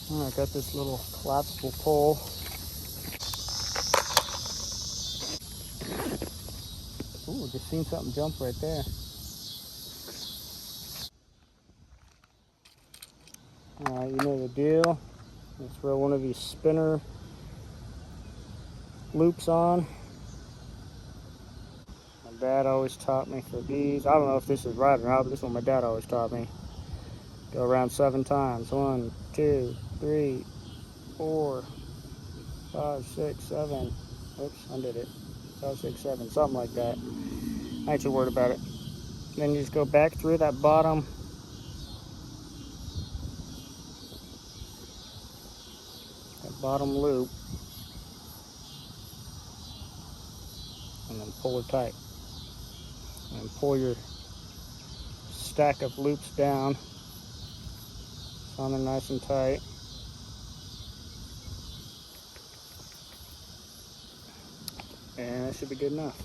I got this little collapsible pole. Ooh, just seen something jump right there. Alright, you know the deal. Let's throw one of these spinner loops on. My dad always taught me for these. I don't know if this is right or not, but this is what my dad always taught me. Go around 7 times. 1, 2, 3, 4, 5, 6, 7. Oops, undid it. 5, 6, 7, something like that. I ain't too worried about it. Then you just go back through that bottom loop and then pull it tight. And pull your stack of loops down on them nice and tight. And that should be good enough.